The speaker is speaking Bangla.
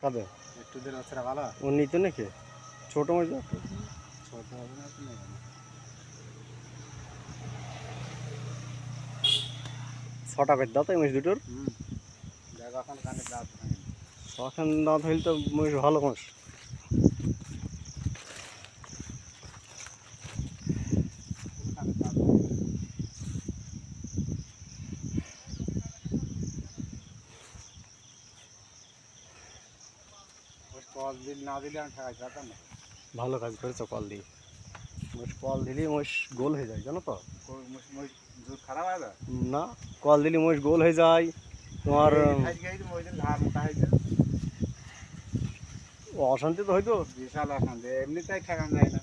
কবে একটু দিন হচ্ছে ভালো ও নিতে নাকি ছোট মাছ দাও তো। ছোট হবে না তো নেই 6টা করে দাও তো এই মাছ দুটোর। দেখ এখন কানে দাঁত ভাঙে এখন দাঁত হইলে তো মাছ ভালো মাছ। কানে দাঁত ভাঙে ওই কল দিন না দিলে আমি ঠেকাইতে পারতাম না ভালো কাজ করেছো কল দিয়ে। মাছ কল দিলে মাছ গোল হয়ে যায় জানো তো। দুধ খারাপ হয় না না কল দিলে মাছ গোল হয়ে যায় তোমার। ওই দিন ঘা মোটা হয়েছে অশান্তি তো হয়তো। বিশাল অশান্তি এমনিতেই ঠেকানো যায় না